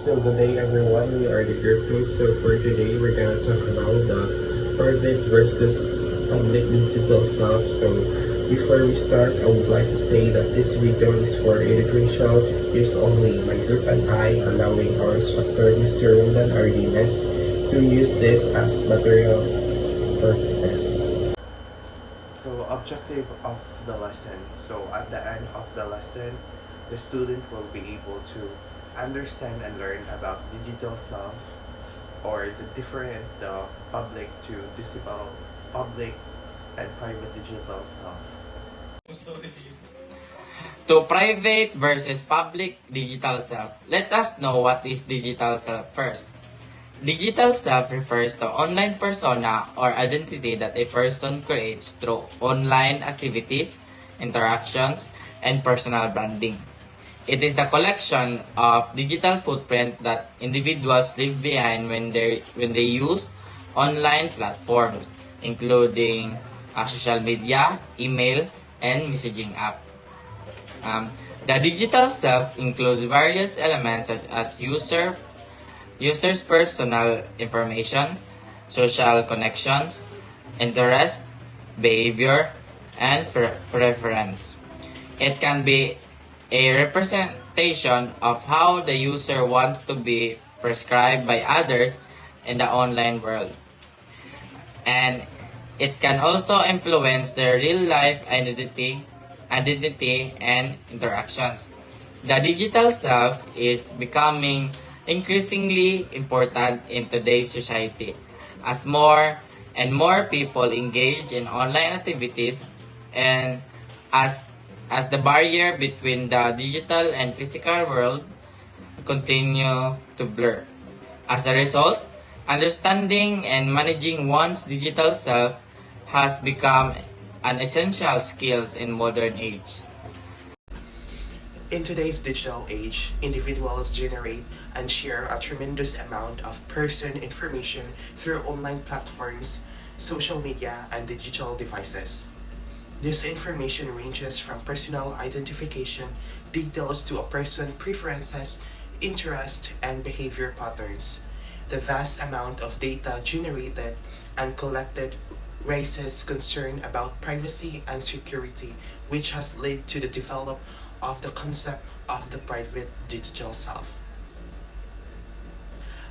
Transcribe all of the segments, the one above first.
So good day everyone, we are the Griffin. So for today we're gonna talk about the private versus public digital self. So before we start, I would like to say that this video is for educational use only. My group and I allowing our instructor, Mr. Roland Ardiles, to use this as material purposes. So objective of the lesson. So at the end of the lesson, the student will be able to understand and learn about digital self or the different public to disable public and private digital self. To private versus public digital self, let us know what is digital self first. Digital self refers to online persona or identity that a person creates through online activities, interactions, and personal branding. It is the collection of digital footprint that individuals leave behind when they use online platforms, including social media, email, and messaging app. The digital self includes various elements such as user's personal information, social connections, interest, behavior, and preference. It can be a representation of how the user wants to be prescribed by others in the online world. And it can also influence their real-life identity and interactions. The digital self is becoming increasingly important in today's society as more and more people engage in online activities and as the barrier between the digital and physical world continue to blur. As a result, understanding and managing one's digital self has become an essential skill in modern age. In today's digital age, individuals generate and share a tremendous amount of person information through online platforms, social media, and digital devices. This information ranges from personal identification details to a person's preferences, interests, and behavior patterns. The vast amount of data generated and collected raises concern about privacy and security, which has led to the development of the concept of the private digital self.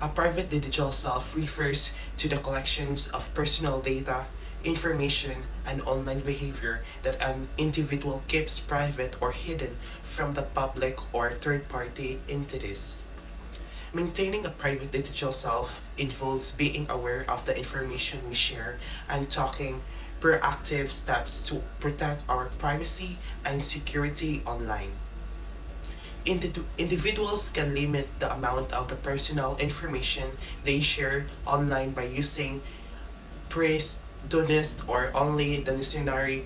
A private digital self refers to the collections of personal data, information, and online behavior that an individual keeps private or hidden from the public or third-party entities. Maintaining a private digital self involves being aware of the information we share and taking proactive steps to protect our privacy and security online. Individuals can limit the amount of the personal information they share online by using pre-donest or only the necessary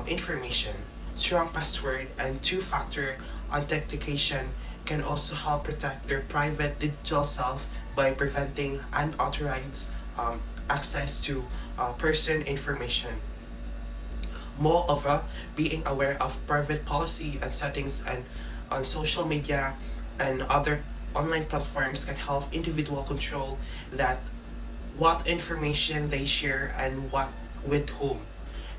information. Strong password and two-factor authentication can also help protect their private digital self by preventing unauthorized access to person information. Moreover, being aware of private policy and settings and on social media and other online platforms can help individual control that what information they share and what with whom.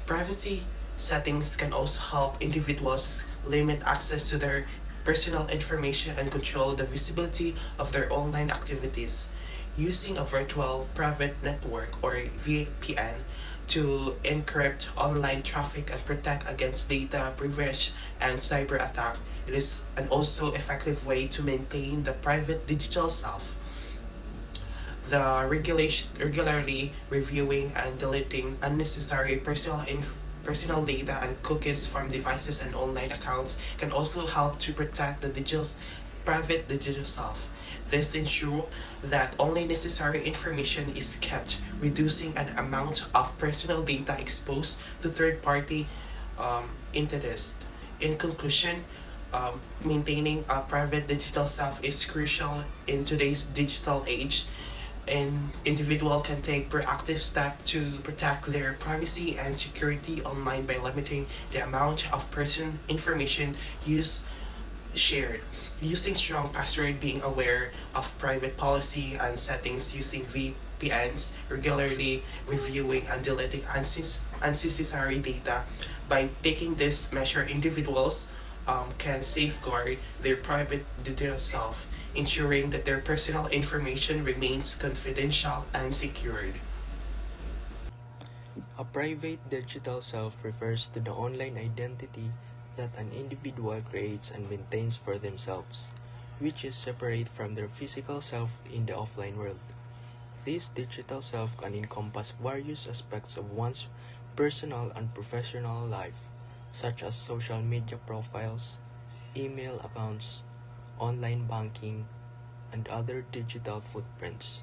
Privacy settings can also help individuals limit access to their personal information and control the visibility of their online activities. Using a virtual private network or VPN to encrypt online traffic and protect against data breach and cyber attack, it is an also effective way to maintain the private digital self. The regularly reviewing and deleting unnecessary personal data and cookies from devices and online accounts can also help to protect the private digital self. This ensures that only necessary information is kept, reducing an amount of personal data exposed to third-party entities. In conclusion, maintaining a private digital self is crucial in today's digital age. An individual can take proactive steps to protect their privacy and security online by limiting the amount of personal information used shared. Using strong password, being aware of private policy and settings, using VPNs, regularly reviewing and deleting unnecessary data. By taking this measure, individuals can safeguard their private digital self, ensuring that their personal information remains confidential and secured. A private digital self refers to the online identity that an individual creates and maintains for themselves, which is separate from their physical self in the offline world. This digital self can encompass various aspects of one's personal and professional life, such as social media profiles, email accounts, online banking, and other digital footprints.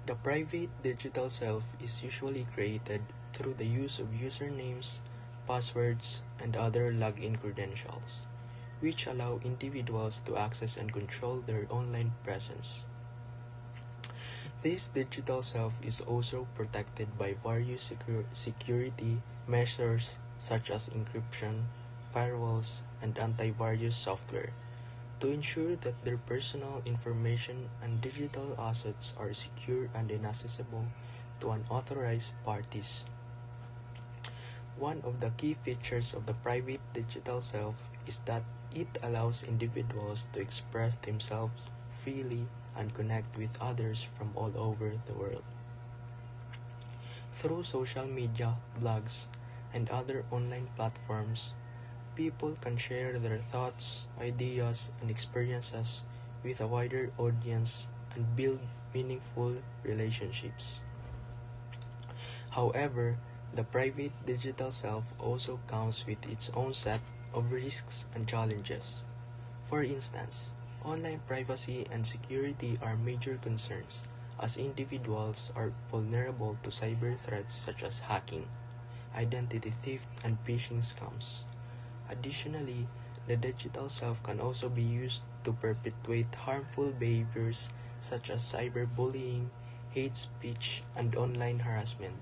The private digital self is usually created through the use of usernames, passwords, and other login credentials, which allow individuals to access and control their online presence. This digital self is also protected by various security measures such as encryption, firewalls, and antivirus software to ensure that their personal information and digital assets are secure and inaccessible to unauthorized parties. One of the key features of the private digital self is that it allows individuals to express themselves freely and connect with others from all over the world. Through social media, blogs, and other online platforms, people can share their thoughts, ideas, and experiences with a wider audience and build meaningful relationships. However, the private digital self also comes with its own set of risks and challenges. For instance, online privacy and security are major concerns as individuals are vulnerable to cyber threats such as hacking, identity theft, and phishing scams. Additionally, the digital self can also be used to perpetuate harmful behaviors such as cyberbullying, hate speech, and online harassment.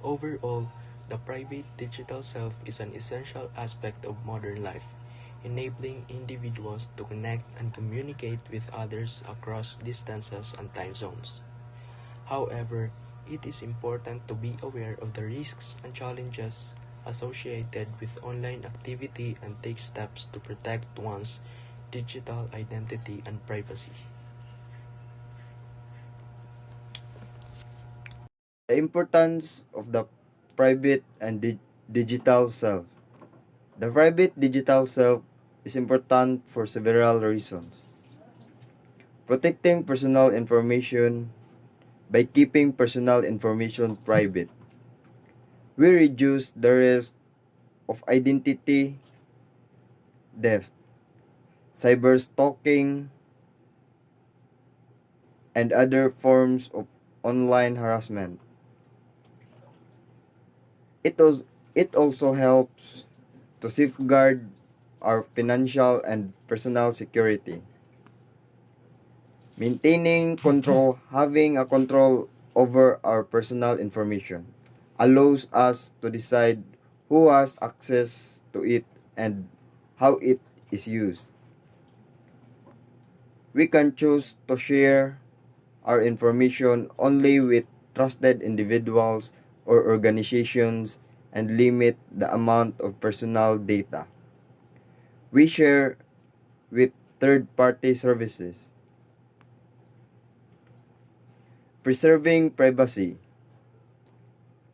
Overall, the private digital self is an essential aspect of modern life, enabling individuals to connect and communicate with others across distances and time zones. However, it is important to be aware of the risks and challenges associated with online activity and take steps to protect one's digital identity and privacy. The importance of the private and digital self. The private digital self is important for several reasons. Protecting personal information by keeping personal information private. We reduce the risk of identity theft, cyberstalking, and other forms of online harassment. It also helps to safeguard our financial and personal security. Maintaining control, having a control over our personal information allows us to decide who has access to it and how it is used. We can choose to share our information only with trusted individuals or organizations and limit the amount of personal data we share with third-party services. Preserving privacy.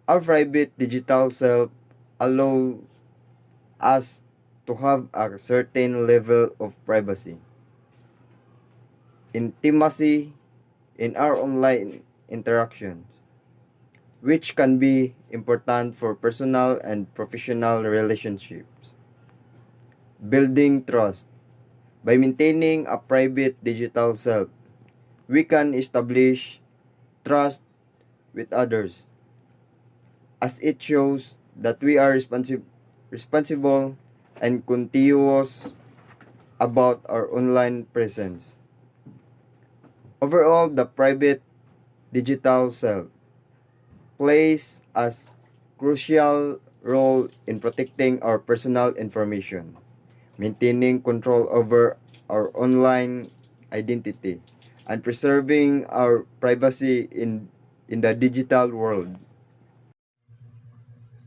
Our private digital self allows us to have a certain level of privacy, intimacy in our online interactions, which can be important for personal and professional relationships. Building trust. By maintaining a private digital self, we can establish trust with others, as it shows that we are responsible and continuous about our online presence. Overall, the private digital self plays a crucial role in protecting our personal information. maintaining control over our online identity, and preserving our privacy in the digital world.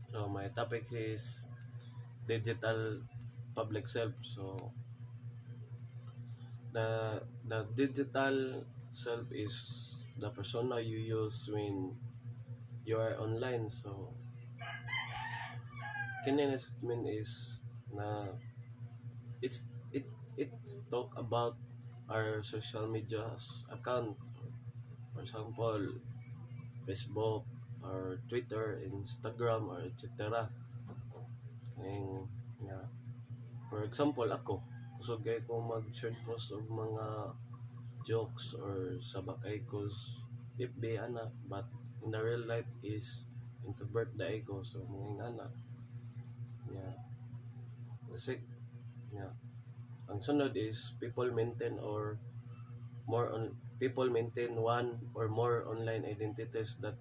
So my topic is digital public self. So the digital self is the persona you use when you are online. So kinanis mean is na it's it it talk about our social media account. For example, Facebook or Twitter, Instagram or etc. And yeah. For example, ako, kusog kay ko mag-share post og mga jokes or sabakay ko FB ana, but in the real life is introvert da ko, so mga ana. Yeah. Kasi yeah. Ang sunod is people maintain one or more online identities that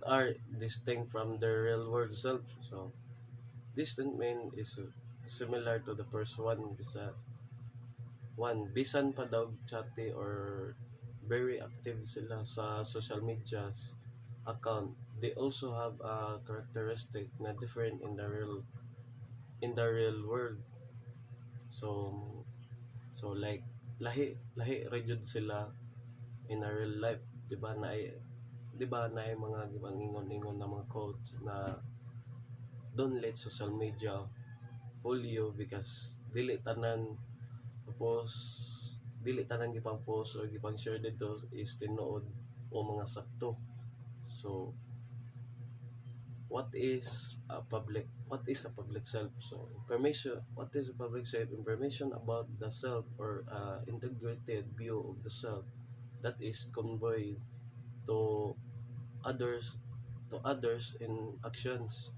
are distinct from their real world self. So this statement is similar to the first one. Bisan pa daw chatty or very active sila sa social medias account, they also have a characteristic na different in the real world. So like lahi rejud sila in a real life, di ba na ay mga gibang ingon na mga quotes na don't let social media fool you because tapos dili tanan gipang post or gipang share dito is tinuod o mga sakto. So what is a public self? So what is a public self? Information about the self or integrated view of the self that is conveyed to others in actions,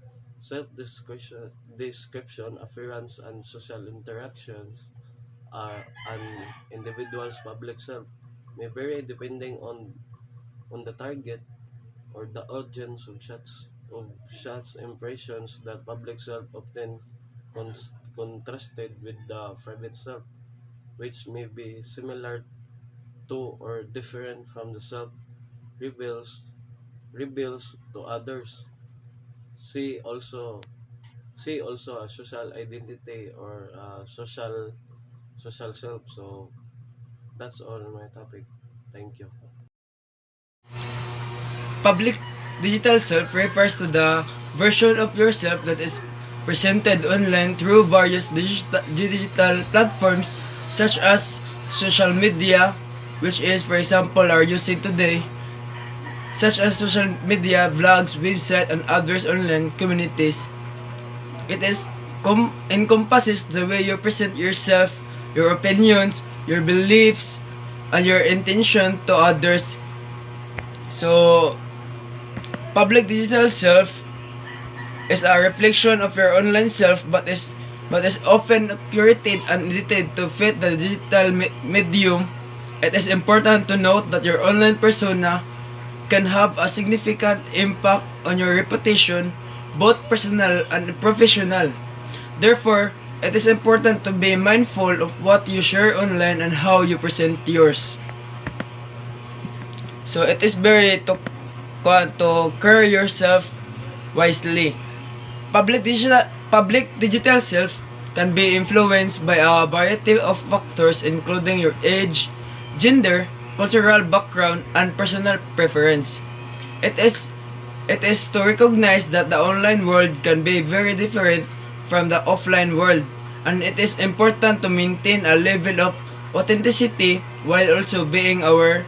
description, appearance, and social interactions are an individual's public self may vary depending on the target or the audience of such impressions. That public self often contrasted with the private self, which may be similar to or different from the self reveals to others. See also see also a social identity or social self. So that's all my topic. Thank you. Public digital self refers to the version of yourself that is presented online through various digital platforms such as social media, which is, for example, are using today, such as social media, vlogs, website, and others online communities. It is encompasses the way you present yourself, your opinions, your beliefs, and your intention to others. So, public digital self is a reflection of your online self, but is often curated and edited to fit the digital medium. It is important to note that your online persona can have a significant impact on your reputation, both personal and professional. Therefore, it is important to be mindful of what you share online and how you present yours. So it is very to carry yourself wisely. Public digital self can be influenced by a variety of factors including your age, gender, cultural background, and personal preference. It is to recognize that the online world can be very different from the offline world, and it is important to maintain a level of authenticity while also being aware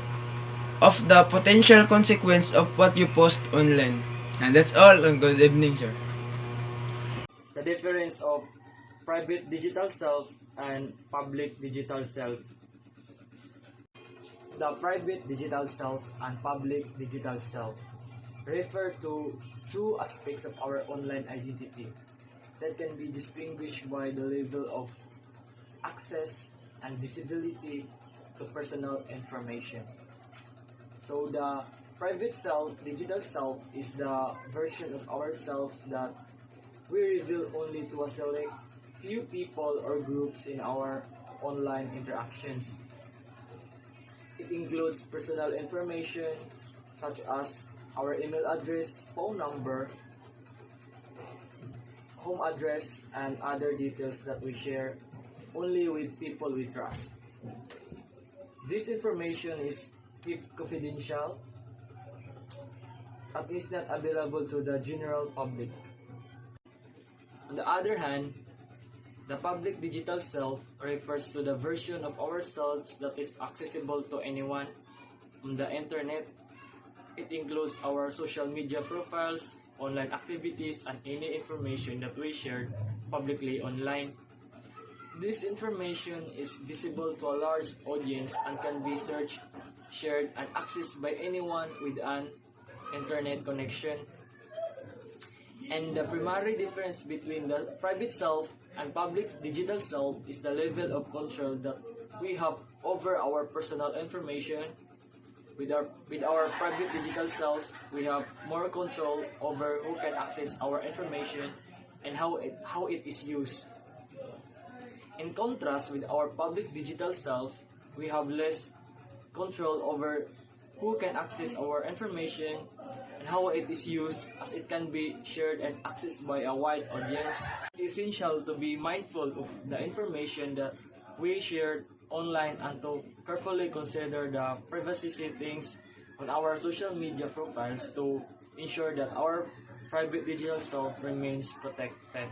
of the potential consequence of what you post online. And that's all, and good evening, sir. The difference of private digital self and public digital self. The private digital self and public digital self refer to two aspects of our online identity that can be distinguished by the level of access and visibility to personal information. So the private self, digital self, is the version of ourselves that we reveal only to a select few people or groups in our online interactions. It includes personal information such as our email address, phone number, home address, and other details that we share only with people we trust. This information is kept confidential and is not available to the general public. On the other hand, the public digital self refers to the version of ourselves that is accessible to anyone on the internet. It includes our social media profiles, online activities, and any information that we share publicly online. This information is visible to a large audience and can be searched, shared, and accessed by anyone with an internet connection. And the primary difference between the private self and public digital self is the level of control that we have over our personal information. With our private digital selves, we have more control over who can access our information and how it is used. In contrast with our public digital self, we have less control over who can access our information and how it is used, as it can be shared and accessed by a wide audience. It's essential to be mindful of the information that we share online and to carefully consider the privacy settings on our social media profiles to ensure that our private digital self remains protected.